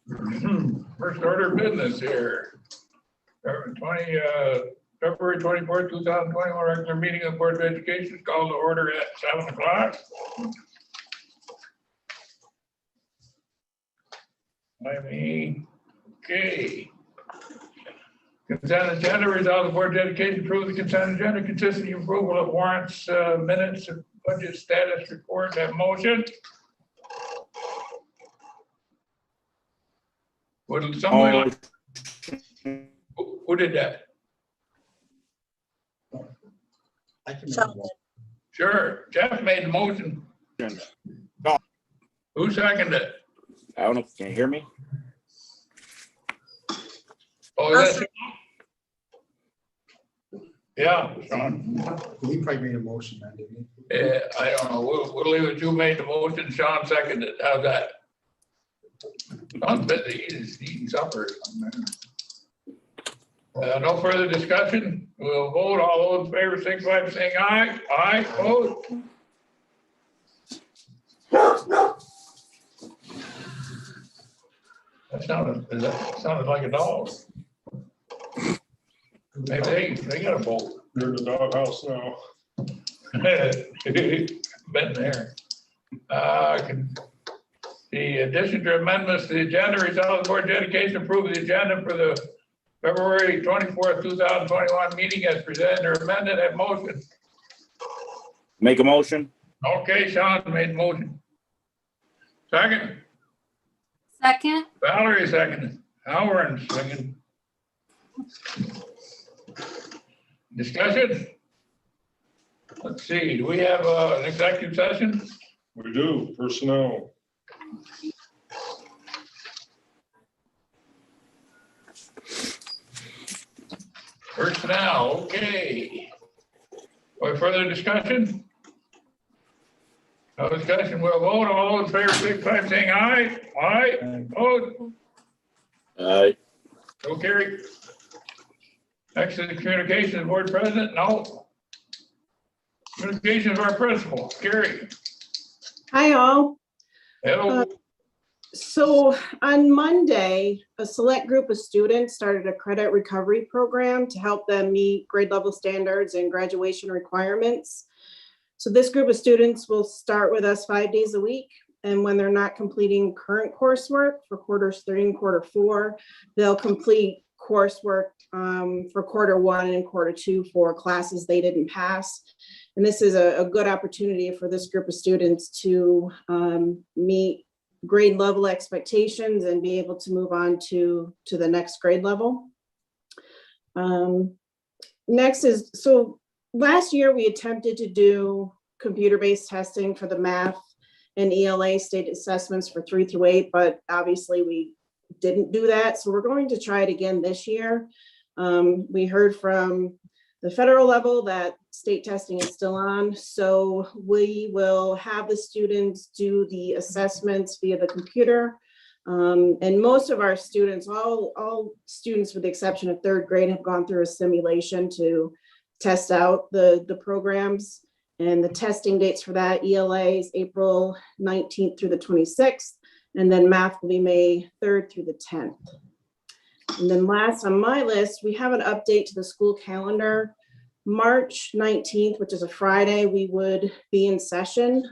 First order of business here. February 24th, 2021 regular meeting of the Board of Education is called to order at 7 o'clock. Okay. Consent agenda, resolve the Board of Education approve the consent agenda consisting of approval of warrants, minutes, and budget status report. That motion. Would someone, who did that? I can. Sure, Jeff made the motion. No. Who seconded it? I don't know. Can you hear me? Oh, that's. Yeah, Sean. He probably made a motion, then, didn't he? Yeah, I don't know. We'll leave it. You made the motion, Sean seconded it. How's that? Sean's busy. He's eating supper or something. No further discussion. We'll vote. All those in favor, signify by saying aye. Aye, vote. That sounded like a dog. Maybe they got a vote. They're in the doghouse now. Been there. The addition to amendments to the agenda, resolve the Board of Education approve the agenda for the February 24th, 2021 meeting as presented or amended. That motion. Make a motion. Okay, Sean made the motion. Second. Second. Valerie seconded. Howard second. Discussion? Let's see, do we have an executive session? We do, personnel. Personnel, okay. Or further discussion? No discussion, we'll vote. All those in favor, signify by saying aye. Aye, vote. Aye. So carried. Next is the communications board president. No. Communications of our principal, Carrie. Hi, all. Hello. So on Monday, a select group of students started a credit recovery program to help them meet grade level standards and graduation requirements. So this group of students will start with us 5 days a week. And when they're not completing current coursework for quarters 3 and quarter 4, they'll complete coursework for quarter 1 and quarter 2 for classes they didn't pass. And this is a good opportunity for this group of students to meet grade level expectations and be able to move on to the next grade level. Next is, so last year we attempted to do computer-based testing for the math and ELA state assessments for 3 through 8, but obviously we didn't do that. So we're going to try it again this year. We heard from the federal level that state testing is still on. So we will have the students do the assessments via the computer. And most of our students, all students with the exception of 3rd grade, have gone through a simulation to test out the programs. And the testing dates for that ELA is April 19th through the 26th. And then math will be May 3rd through the 10th. And then last on my list, we have an update to the school calendar. March 19th, which is a Friday, we would be in session.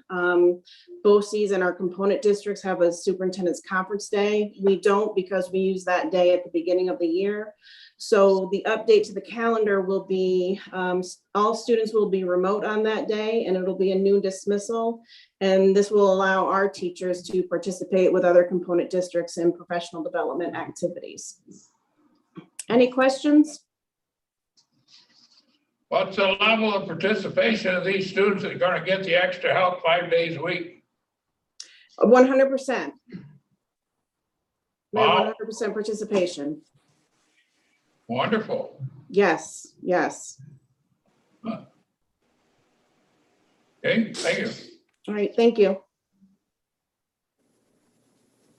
BOCES and our component districts have a superintendent's conference day. We don't, because we use that day at the beginning of the year. So the update to the calendar will be, all students will be remote on that day, and it'll be a noon dismissal. And this will allow our teachers to participate with other component districts in professional development activities. Any questions? What's the level of participation of these students that are going to get the extra help 5 days a week? 100%. Wow. 100% participation. Wonderful. Yes, yes. Okay, thank you. All right, thank you.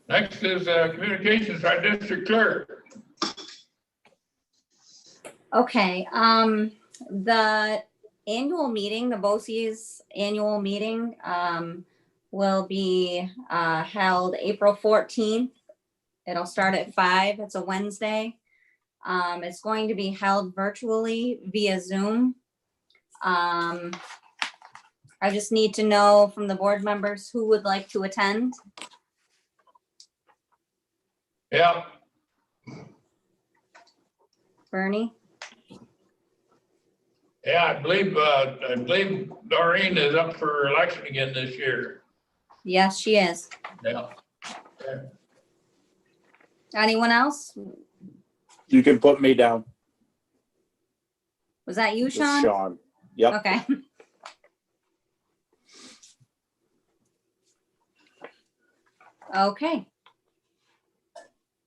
Next is communications, our district clerk. Okay, the annual meeting, the BOCES annual meeting will be held April 14th It'll start at 5. It's a Wednesday. It's going to be held virtually via Zoom. I just need to know from the board members who would like to attend. Yeah, Bernie? yeah, I believe Doreen is up for election again this year. Yes, she is. Yeah. Anyone else? You can put me down. Was that you, It's Sean? Sean. Yep. Okay. Okay.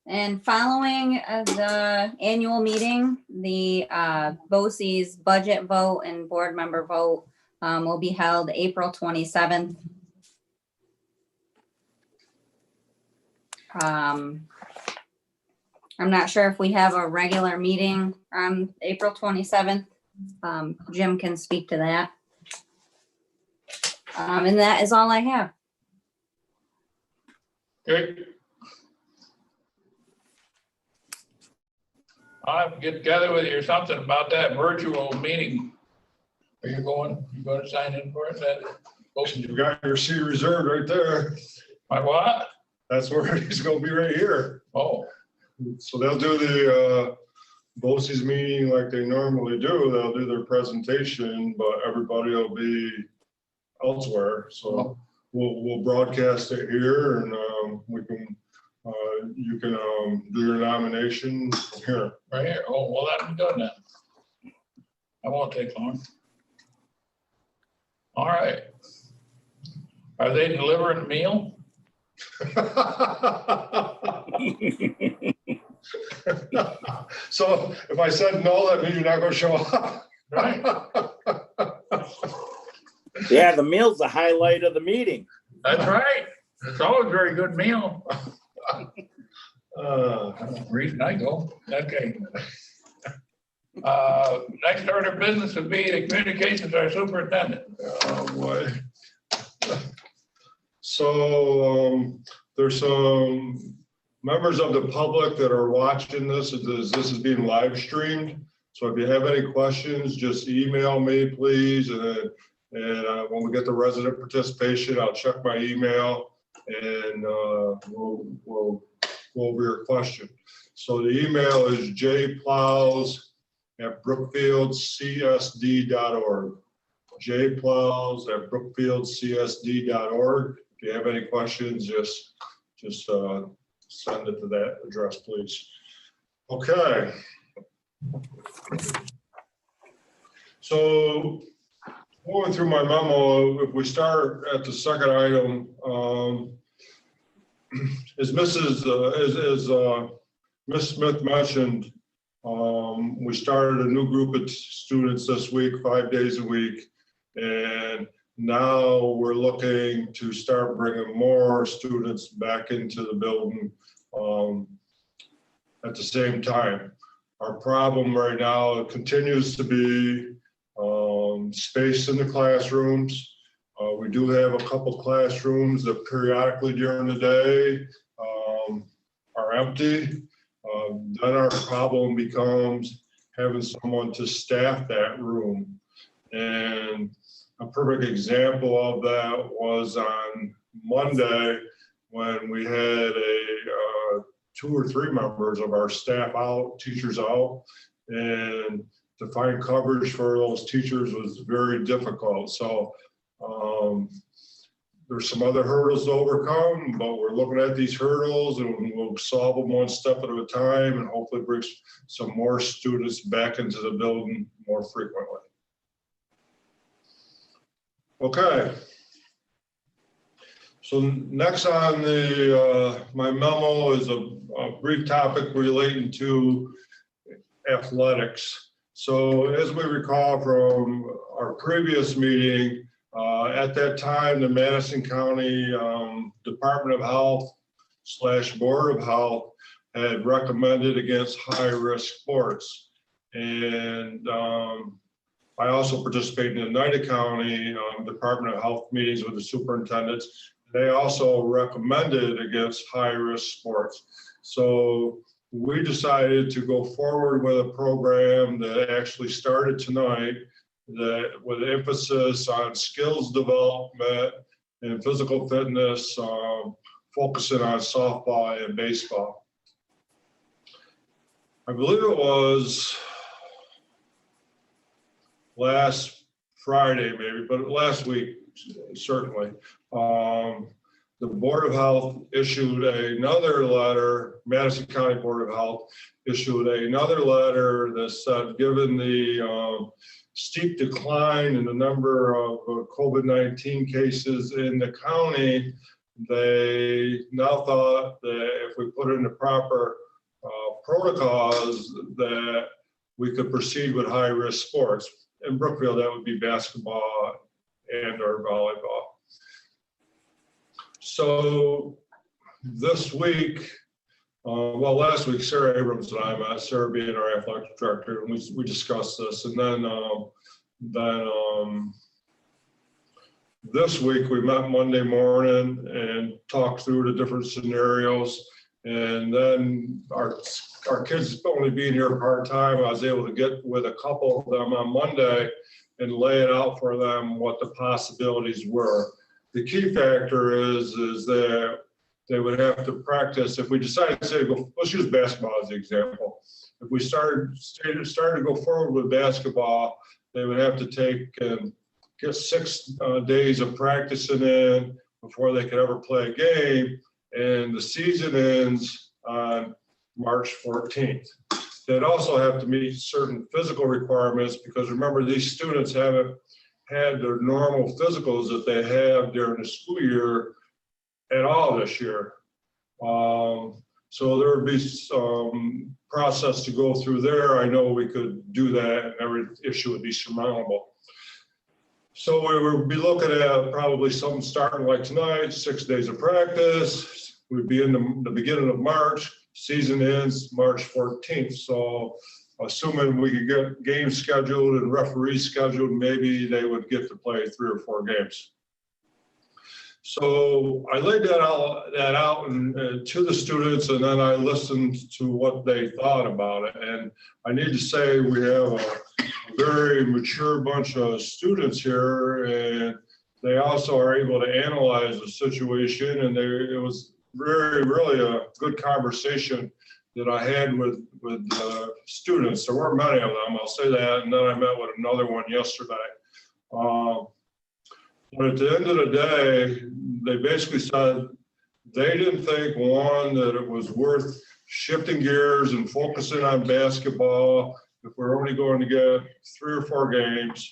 And following the annual meeting, the BOCES budget vote and board member vote will be held April 27th. I'm not sure if we have a regular meeting on April 27th. Jim can speak to that. And that is all I have. Okay. I'll get together with you or something about that virtual meeting. Are you going to sign in for it? You got your seat reserved right there. My what? That's where he's gonna be right here. Oh, So they'll do the BOCES meeting like they normally do. They'll do their presentation, but everybody will be elsewhere. So we'll broadcast it here, and we can you can do your nomination from here. right here. Oh, well, that'll be good then. That won't take long. All right. Are they delivering a meal? So if I said no, that means you're not gonna show up. Right. Yeah, the meal's the highlight of the meeting. That's right. It's always a very good meal. Uh, Reason I go. Okay. Next order of business would be the communications, our superintendent. Oh, boy. So there's some members of the public that are watching this. This is being live streamed. So if you have any questions, just email me, please. And when we get the resident participation, I'll check my email and we'll go over your question. So the email is jplows@brookfieldcsd.org. jplows@brookfieldcsd.org. If you have any questions, just send it to that address, please. Okay. So going through my memo, if we start at the second item, as Ms. Smith mentioned, we started a new group of students this week, 5 days a week. And now we're looking to start bringing more students back into the building at the same time. Our problem right now continues to be space in the classrooms. We do have a couple classrooms that periodically during the day are empty. Then our problem becomes having someone to staff that room. And a perfect example of that was on Monday when we had 2 or 3 members of our staff out, teachers out, and to find coverage for those teachers was very difficult. So there's some other hurdles to overcome, but we're looking at these hurdles and we'll solve them one step at a time and hopefully bring some more students back into the building more frequently. Okay. So next on my memo is a brief topic relating to athletics. So as we recall from our previous meeting, at that time, the Madison County Department of Health / Board of Health had recommended against high-risk sports. And I also participated in the Oneida County Department of Health meetings with the superintendents. They also recommended against high-risk sports. So we decided to go forward with a program that actually started tonight, that with emphasis on skills development and physical fitness, focusing on softball and baseball. I believe it was last Friday, maybe, but last week, certainly. The Board of Health issued another letter, Madison County Board of Health issued another letter that said, given the steep decline in the number of COVID-19 cases in the county, they now thought that if we put in the proper protocols that we could proceed with high-risk sports. In Brookfield, that would be basketball and or volleyball. So this week, well, last week, Sarah Abrams and I met, Sarah being our athletic director, and we discussed this. And then this week we met Monday morning and talked through the different scenarios. And then our kids only being here part-time, I was able to get with a couple of them on Monday and lay it out for them what the possibilities were. The key factor is that they would have to practice. If we decide to say, let's use basketball as the example. If we started to go forward with basketball, they would have to take and get 6 days of practicing in before they could ever play a game. And the season ends on March 14th. They'd also have to meet certain physical requirements because remember, these students haven't had their normal physicals that they have during the school year at all this year. So there would be some process to go through there. I know we could do that and every issue would be surmountable. So we would be looking at probably something starting like tonight, 6 days of practice. We'd be in the beginning of March, season ends March 14th. So assuming we could get games scheduled and referees scheduled, maybe they would get to play 3 or 4 games. So I laid that out to the students, and then I listened to what they thought about it. And I need to say we have a very mature bunch of students here, and they also are able to analyze the situation. And it was really a good conversation that I had with students. There weren't many of them, I'll say that. And then I met with another one yesterday. But at the end of the day, they basically said they didn't think, one, that it was worth shifting gears and focusing on basketball if we're only going to get 3 or 4 games.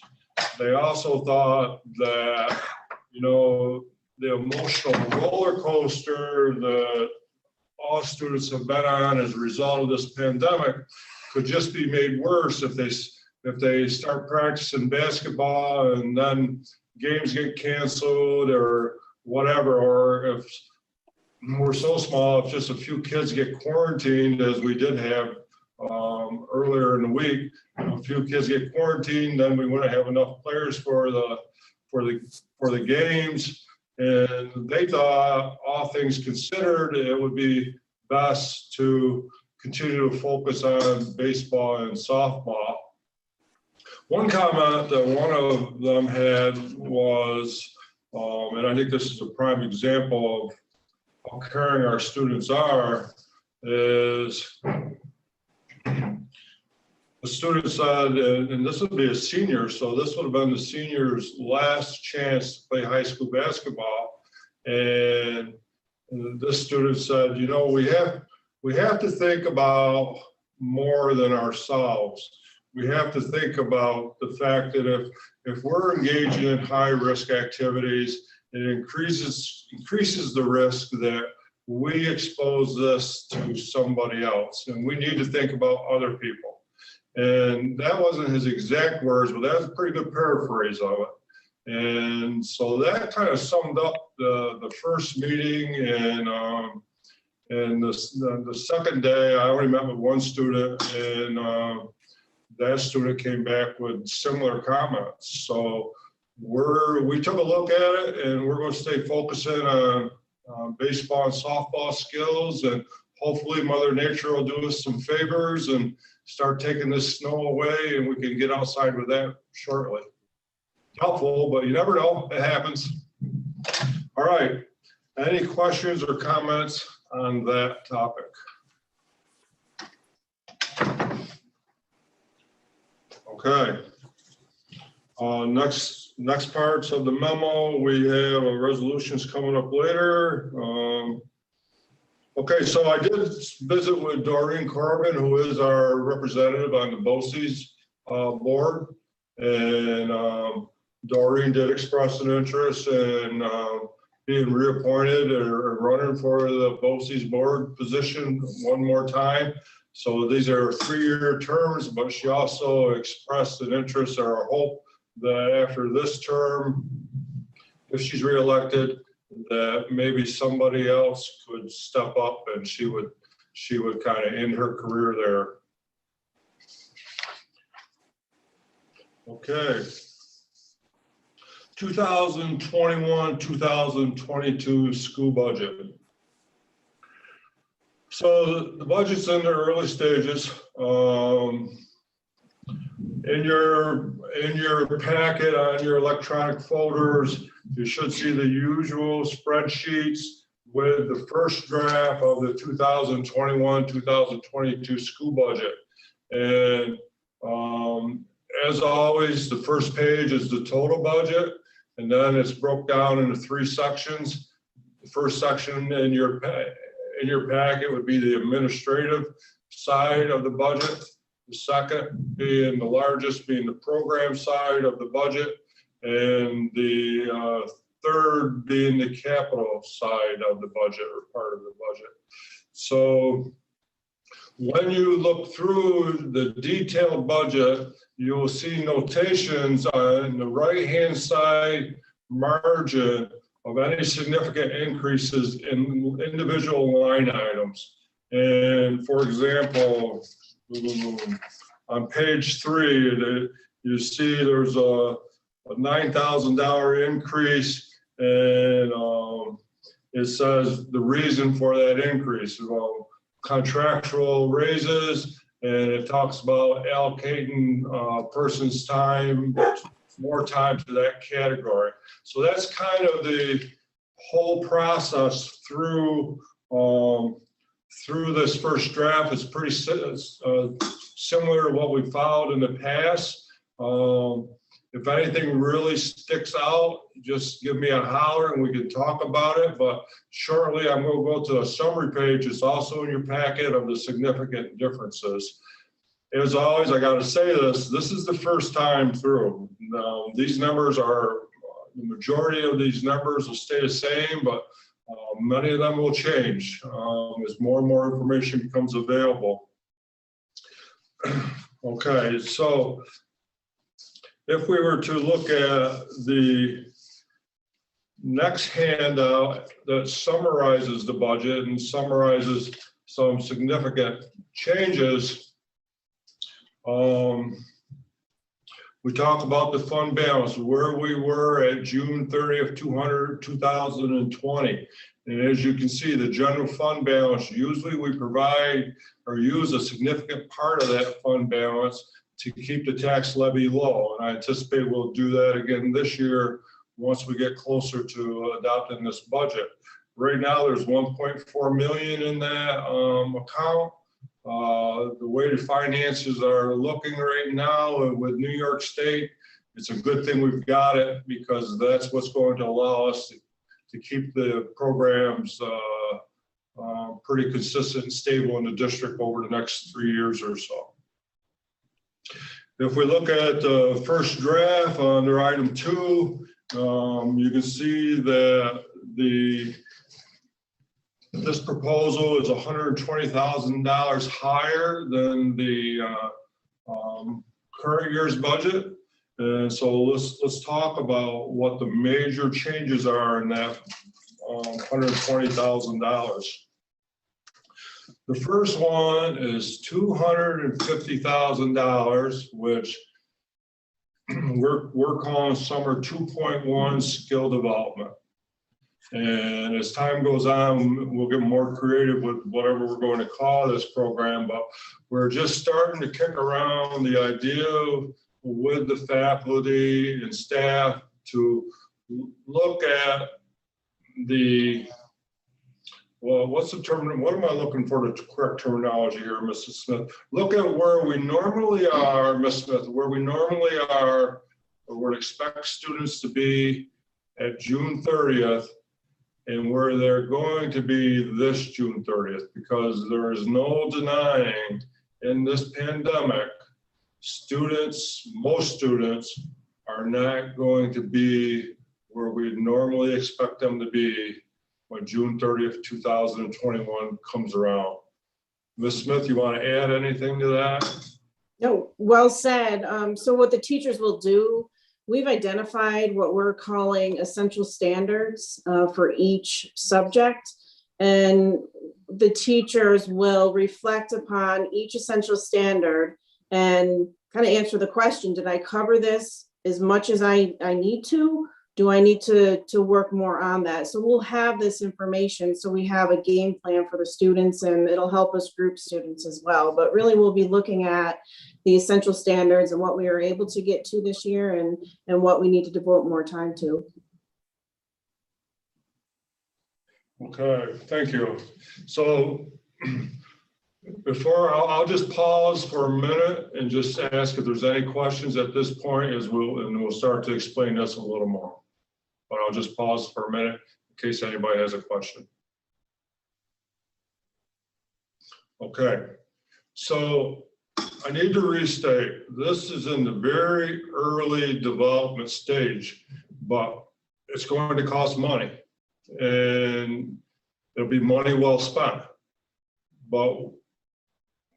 They also thought that, you know, the emotional roller coaster that all students have been on as a result of this pandemic could just be made worse if they start practicing basketball and then games get canceled or whatever, or if we're so small, if just a few kids get quarantined, as we did have earlier in the week, a few kids get quarantined, then we wouldn't have enough players for the games. And they thought, all things considered, it would be best to continue to focus on baseball and softball. One comment that one of them had was, and I think this is a prime example of how caring our students are, is the student said, and this would be a senior, so this would have been the senior's last chance to play high school basketball. And this student said, you know, we have to think about more than ourselves. We have to think about the fact that if we're engaging in high risk activities, it increases the risk that we expose this to somebody else. And we need to think about other people. And that wasn't his exact words, but that was a pretty good paraphrase of it. And so that kind of summed up the first meeting. And the second day, I only met with one student, and that student came back with similar comments. So we took a look at it, and we're going to stay focusing on baseball and softball skills, and hopefully Mother Nature will do us some favors and start taking this snow away and we can get outside with that shortly. Helpful, but you never know, it happens. All right, any questions or comments on that topic? Okay. Next parts of the memo, we have resolutions coming up later. Okay, so I did visit with Doreen Corbin, who is our representative on the BOCES board. And Doreen did express an interest in being reappointed or running for the BOCES board position one more time. So these are 3-year terms, but she also expressed an interest or a hope that after this term, if she's reelected, that maybe somebody else could step up and she would kind of end her career there. Okay. 2021-2022 school budget. So the budget's in the early stages. In your packet on your electronic folders, you should see the usual spreadsheets with the first draft of the 2021-2022 school budget. And as always, the first page is the total budget, and then it's broke down into 3 sections. The first section in your packet would be the administrative side of the budget. The second being the largest, being the program side of the budget, and the third being the capital side of the budget or part of the budget. So when you look through the detailed budget, you will see notations on the right-hand side margin of any significant increases in individual line items. And for example, on page 3, you see there's a $9,000 increase, and it says the reason for that increase. Well, contractual raises, and it talks about allocating person's time, more time to that category. So that's kind of the whole process through this first draft. It's pretty similar to what we followed in the past. If anything really sticks out, just give me a holler and we can talk about it. But shortly, I'm going to go to a summary page. It's also in your packet of the significant differences. As always, I got to say this is the first time through. Now, these numbers are, the majority of these numbers will stay the same, but many of them will change as more and more information becomes available. Okay, so if we were to look at the next handout that summarizes the budget and summarizes some significant changes, we talk about the fund balance, where we were at June 30th, 2020. And as you can see, the general fund balance, usually we provide or use a significant part of that fund balance to keep the tax levy low. And I anticipate we'll do that again this year once we get closer to adopting this budget. Right now, there's 1.4 million in that account. The way the finances are looking right now with New York State, it's a good thing we've got it, because that's what's going to allow us to keep the programs pretty consistent and stable in the district over the next 3 years or so. If we look at the first draft under item 2, you can see that this proposal is $120,000 higher than the current year's budget. And so let's talk about what the major changes are in that $120,000. The first one is $250,000, which we're calling summer 2.1 skill development. And as time goes on, we'll get more creative with whatever we're going to call this program, but we're just starting to kick around the idea with the faculty and staff to look at the, well, what's the term, what am I looking for the correct terminology here, Mrs. Smith? Look at where we normally are, Ms. Smith, where we normally are, or would expect students to be at June 30th, and where they're going to be this June 30th, because there is no denying in this pandemic, students, most students are not going to be where we normally expect them to be when June 30th, 2021 comes around. Ms. Smith, you want to add anything to that? No, well said. So what the teachers will do, we've identified what we're calling essential standards for each subject. And the teachers will reflect upon each essential standard and kind of answer the question, did I cover this as much as I need to? Do I need to work more on that? So we'll have this information. So we have a game plan for the students, and it'll help us group students as well. But really we'll be looking at the essential standards and what we are able to get to this year and what we need to devote more time to. Okay, thank you. So before, I'll just pause for a minute and just ask if there's any questions at this point, and we'll start to explain this a little more. But I'll just pause for a minute in case anybody has a question. Okay, so I need to restate, this is in the very early development stage, but it's going to cost money, and it'll be money well spent. But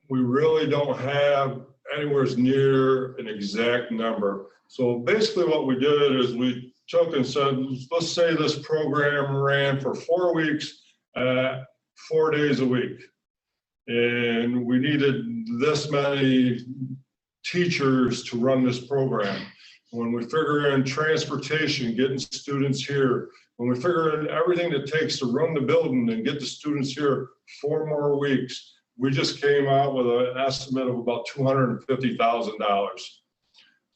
we really don't have anywhere near an exact number. So basically what we did is we took and said, let's say this program ran for 4 weeks, 4 days a week. And we needed this many teachers to run this program. When we figure in transportation, getting students here, when we figure in everything it takes to run the building and get the students here 4 more weeks, we just came out with an estimate of about $250,000.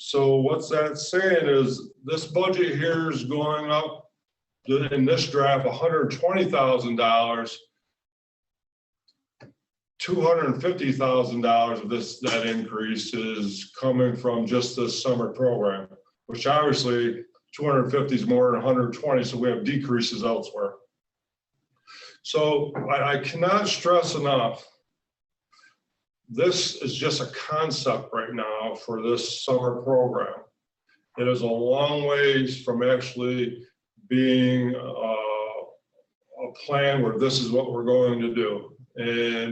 So what's that saying is this budget here is going up in this draft $120,000. $250,000 of that increase is coming from just this summer program, which obviously 250 is more than 120, so we have decreases elsewhere. So I cannot stress enough, this is just a concept right now for this summer program. It is a long ways from actually being a plan where this is what we're going to do.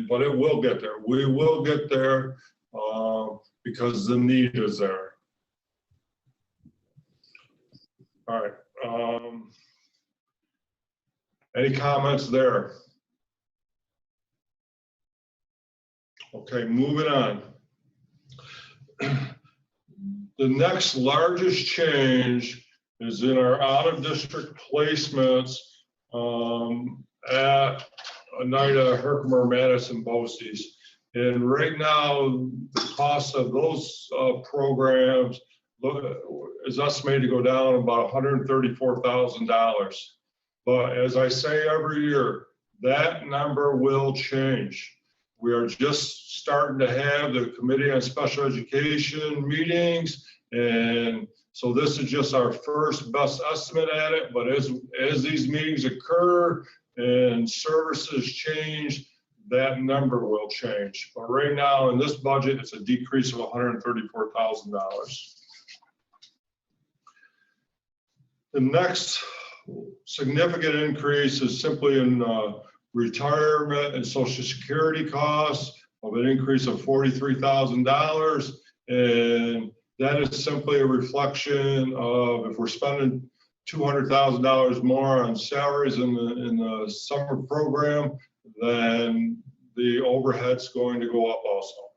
But it will get there. We will get there because the need is there. All right. Any comments there? Okay, moving on. The next largest change is in our out-of-district placements at Oneida, Herkimer, Madison, BOCES. And right now, the cost of those programs is estimated to go down about $134,000. But as I say every year, that number will change. We are just starting to have the Committee on Special Education meetings, and so this is just our first best estimate at it. But as these meetings occur and services change, that number will change. But right now in this budget, it's a decrease of $134,000. The next significant increase is simply in retirement and Social Security costs of an increase of $43,000. And that is simply a reflection of if we're spending $200,000 more on salaries in the summer program, then the overhead's going to go up also.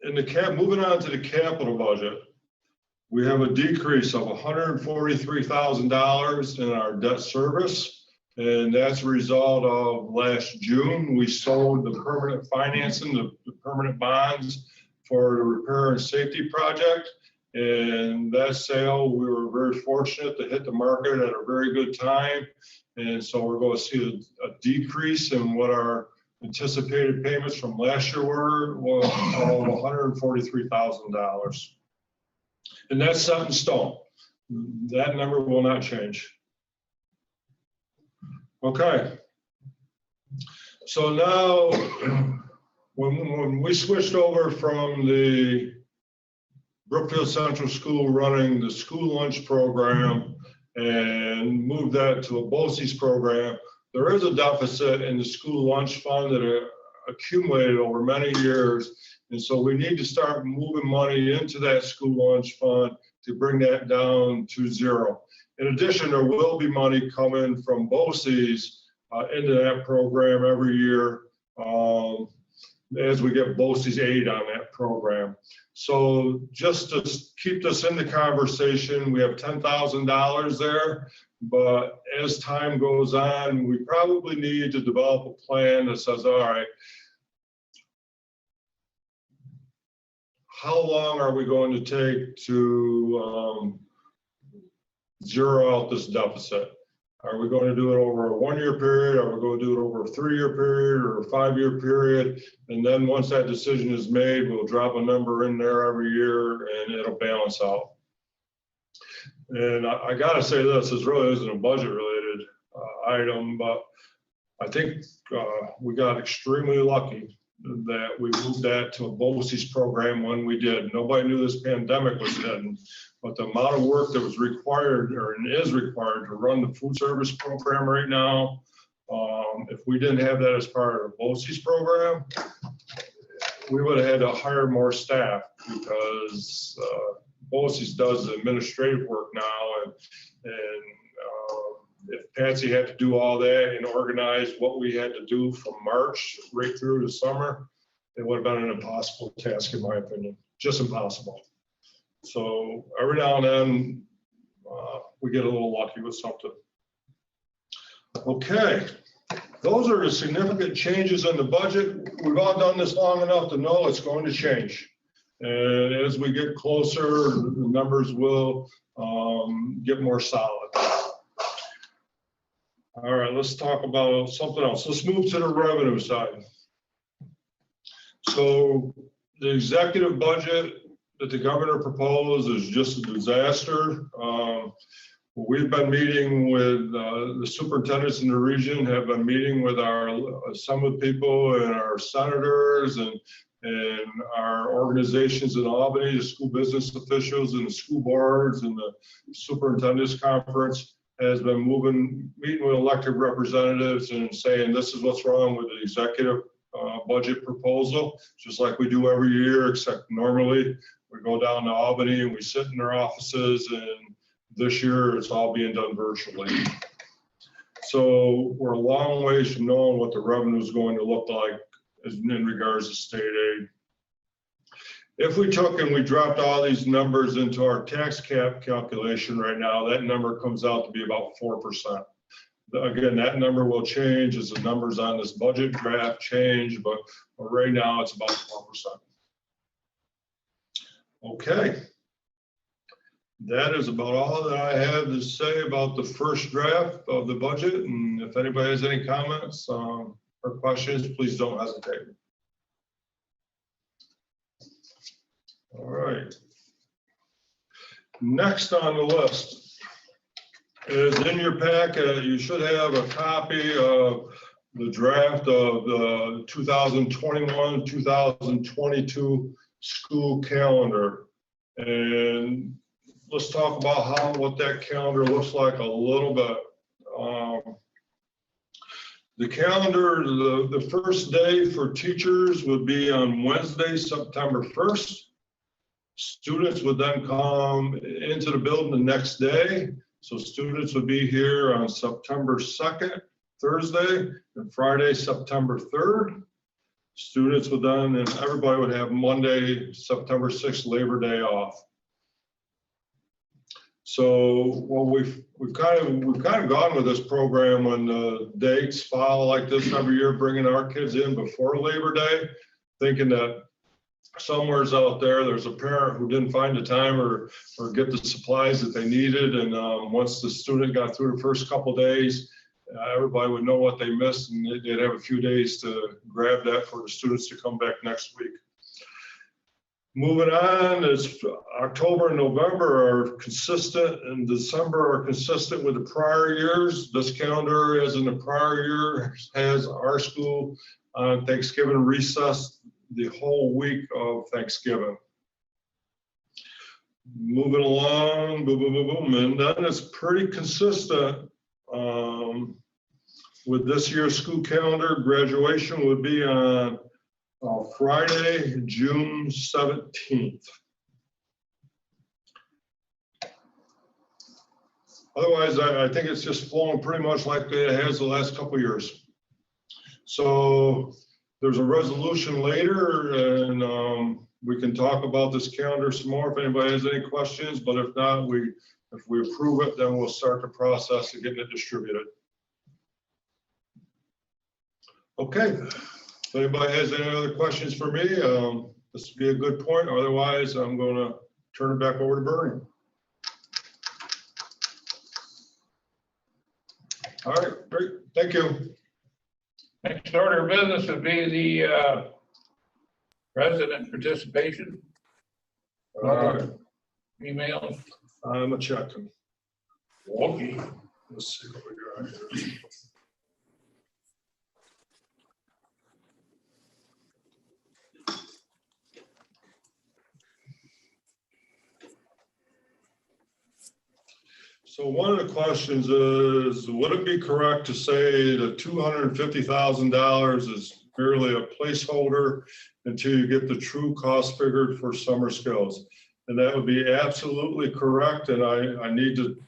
In the moving on to the capital budget, We have a decrease of $143,000 in our debt service. And that's a result of last June, we sold the permanent financing, the permanent bonds for the repair and safety project. And that sale, we were very fortunate to hit the market at a very good time. And so we're going to see a decrease in what our anticipated payments from last year were, of $143,000. And that's set in stone. That number will not change. Okay. So now, when we switched over from the Brookfield Central School running the school lunch program and moved that to a BOCES program, there is a deficit in the school lunch fund that accumulated over many years. And so we need to start moving money into that school lunch fund to bring that down to zero. In addition, there will be money coming from BOCES into that program every year as we get BOCES aid on that program. So just to keep this in the conversation, we have $10,000 there, but as time goes on, we probably need to develop a plan that says, all right, how long are we going to take to zero out this deficit? Are we going to do it over a 1-year period? Are we going to do it over a 3-year period or a 5-year period? And then once that decision is made, we'll drop a number in there every year and it'll balance out. And I got to say this really isn't a budget related item, but I think we got extremely lucky that we moved that to a BOCES program when we did. Nobody knew this pandemic was hitting, but the amount of work that was required or is required to run the food service program right now, if we didn't have that as part of the BOCES program, we would have had to hire more staff because BOCES does the administrative work now, and if Patsy had to do all that and organize what we had to do from March right through the summer, it would have been an impossible task, in my opinion, just impossible. So every now and then we get a little lucky with something. Okay, those are the significant changes in the budget. We've all done this long enough to know it's going to change. And as we get closer, the numbers will get more solid. All right, let's talk about something else. Let's move to the revenue side. So the executive budget that the governor proposed is just a disaster. We've been meeting with the superintendents in the region, have been meeting with our Assembly people and our senators and our organizations in Albany, the school business officials and the school boards and the superintendents conference has been meeting with elected representatives and saying this is what's wrong with the executive budget proposal, just like we do every year, except normally we go down to Albany and we sit in their offices, and this year it's all being done virtually. So we're a long ways from knowing what the revenue is going to look like in regards to state aid. If we took and we dropped all these numbers into our tax cap calculation right now, that number comes out to be about 4%. Again, that number will change as the numbers on this budget draft change, but right now it's about 4%. Okay. That is about all that I have to say about the first draft of the budget. And if anybody has any comments or questions, please don't hesitate. All right. Next on the list is in your packet. You should have a copy of the draft of the 2021-2022 school calendar. And let's talk about what that calendar looks like a little bit. The calendar, the first day for teachers would be on Wednesday, September 1st. Students would then come into the building the next day. So students would be here on September 2nd, Thursday, and Friday, September 3rd. Students would then, and everybody would have Monday, September 6th, Labor Day off. So, well, we've kind of gone with this program when the dates fall like this every year, bringing our kids in before Labor Day, thinking that somewhere's out there's a parent who didn't find the time or get the supplies that they needed. And once the student got through the first couple of days, everybody would know what they missed, and they'd have a few days to grab that for the students to come back next week. Moving on, is October and November are consistent, and December are consistent with the prior years. This calendar, as in the prior year, has our school on Thanksgiving recess the whole week of Thanksgiving. Moving along, boom, boom, boom, boom, and then it's pretty consistent with this year's school calendar. Graduation would be on Friday, June 17th. Otherwise, I think it's just flowing pretty much like it has the last couple of years. So there's a resolution later, and we can talk about this calendar some more if anybody has any questions, but if not, if we approve it, then we'll start the process of getting it distributed. Okay, if anybody has any other questions for me, this would be a good point. Otherwise, I'm going to turn it back over to Bernie. All right, great, thank you. Next order of business would be the resident participation. All right, Email. I'm a checking. Okay. Let's see what we got here. So one of the questions is, would it be correct to say that $250,000 is merely a placeholder until you get the true cost figured for summer skills? And that would be absolutely correct. And I need to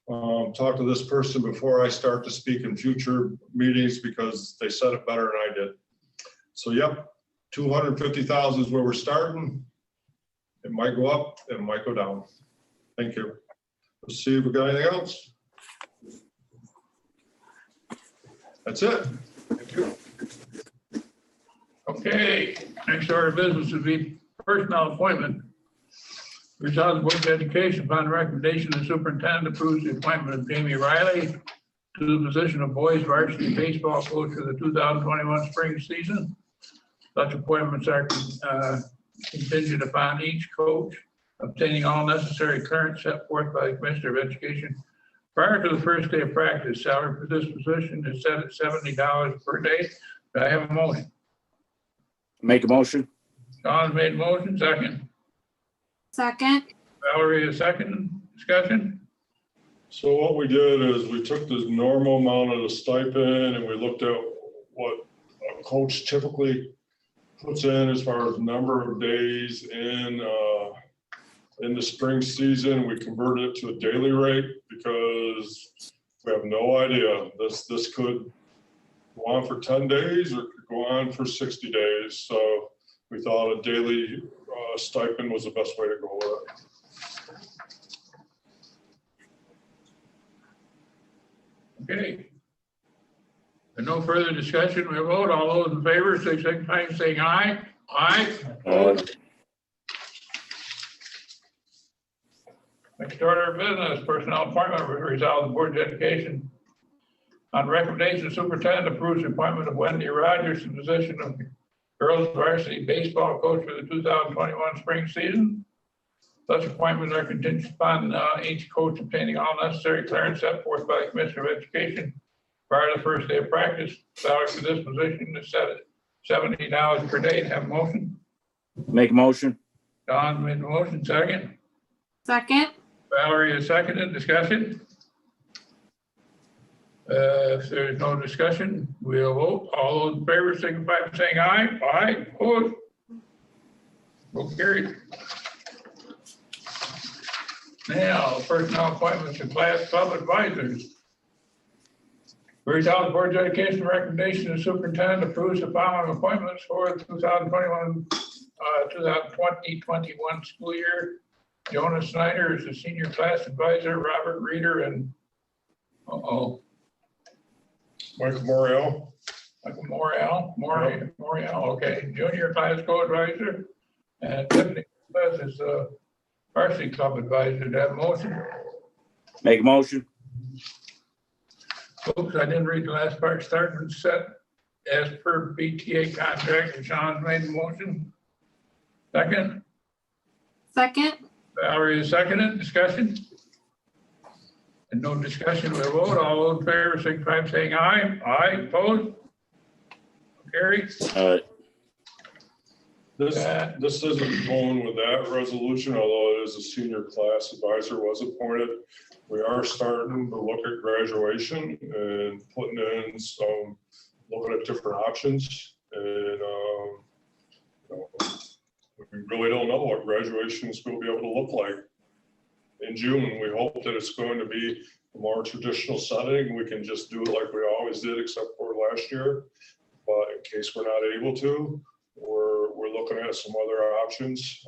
talk to this person before I start to speak in future meetings, because they said it better than I did. So yep, 250,000 is where we're starting. It might go up, it might go down. Thank you. Let's see if we got anything else. That's it. Thank you. Okay, next order of business would be personnel appointment. Resolved, the Board of Education, upon recommendation of the superintendent, approves the appointment of Jamie Riley to the position of boys varsity baseball coach for the 2021 spring season. Such appointments are contingent upon each coach obtaining all necessary clearance set forth by the Commissioner of Education prior to the first day of practice. Salary for this position is set at $70 per day. Do I have a motion? Make a motion. John made a motion, second. Second. Valerie, a second. Discussion? So what we did is we took the normal amount of the stipend and we looked at what a coach typically puts in as far as number of days in the spring season. We converted it to a daily rate because we have no idea. This could go on for 10 days or it could go on for 60 days. So we thought a daily stipend was the best way to go with it. Okay. And no further discussion, we vote. All those in favor, signify by saying aye. Aye. Next order of business, personnel appointment. Resolved, the Board of Education, on recommendation of superintendent, approves the appointment of Wendy Rogers to the position of girls varsity baseball coach for the 2021 spring season. Such appointments are contingent upon each coach obtaining all necessary clearance set forth by the Commissioner of Education prior to the first day of practice. Salary for this position is set at $70 per day. Have a motion? Make a motion. Don made the motion, second. Second. Valerie is seconded. Discussion? If there's no discussion, we'll vote. All those in favor signify by saying aye. Aye. Opposed? Vote carried. Now, personnel appointments and class club advisors. Resolved, the Board of Education recommendation of superintendent approves the following appointments for the 2021 school year. Jonas Snyder is the senior class advisor, Robert Reeder and, Michael Morrell. Morial, okay, junior class co-advisor. And Tiffany Class is varsity club advisor. Do I have a motion? Make a motion. Oops, I didn't read the last part. Start and set as per BTA contract. And Sean's made the motion. Second, Second. Valerie is seconded. Discussion? And no discussion, we'll vote. All those in favor, signify by saying aye. Aye, opposed? Carried. This isn't going with that resolution, although it is a senior class advisor was appointed. We are starting to look at graduation and putting in some, looking at different options. And, you know, we really don't know what graduation is going to be able to look like in June. We hope that it's going to be a more traditional setting. We can just do it like we always did, except for last year. But in case we're not able to, we're looking at some other options.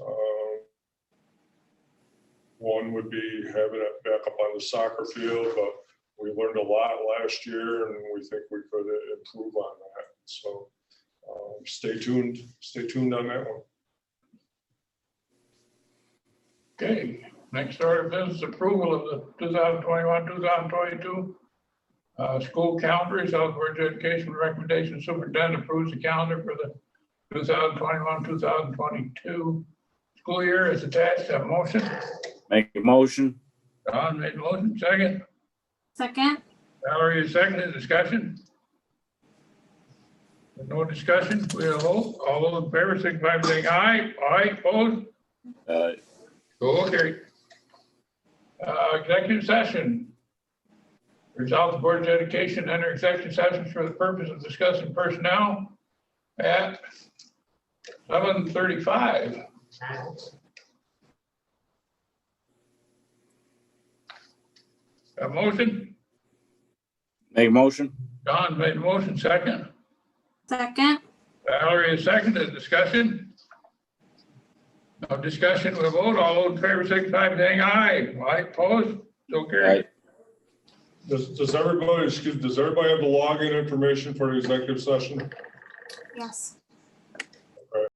One would be having it back up on the soccer field, but we learned a lot last year and we think we could improve on that. So stay tuned on that one. Okay, next order of business, approval of the 2021-2022 school calendar. South Board of Education recommendation, superintendent approves the calendar for the 2021-2022 school year is attached. Have a motion. Make a motion. Don made the motion. Second. Second. Valerie is seconded. Discussion? With no discussion, we'll vote. All those in favor, signify by saying aye. Aye, opposed? So carried. Executive session. Resolve the Board of Education enter executive session for the purpose of discussing personnel at 7:35. A motion? Make a motion. Don made the motion. Second. Second. Valerie is seconded. Discussion? No discussion, we'll vote. All those in favor, signify by saying aye. Aye, opposed? So carried. Does everybody have the login information for the executive session? Yes.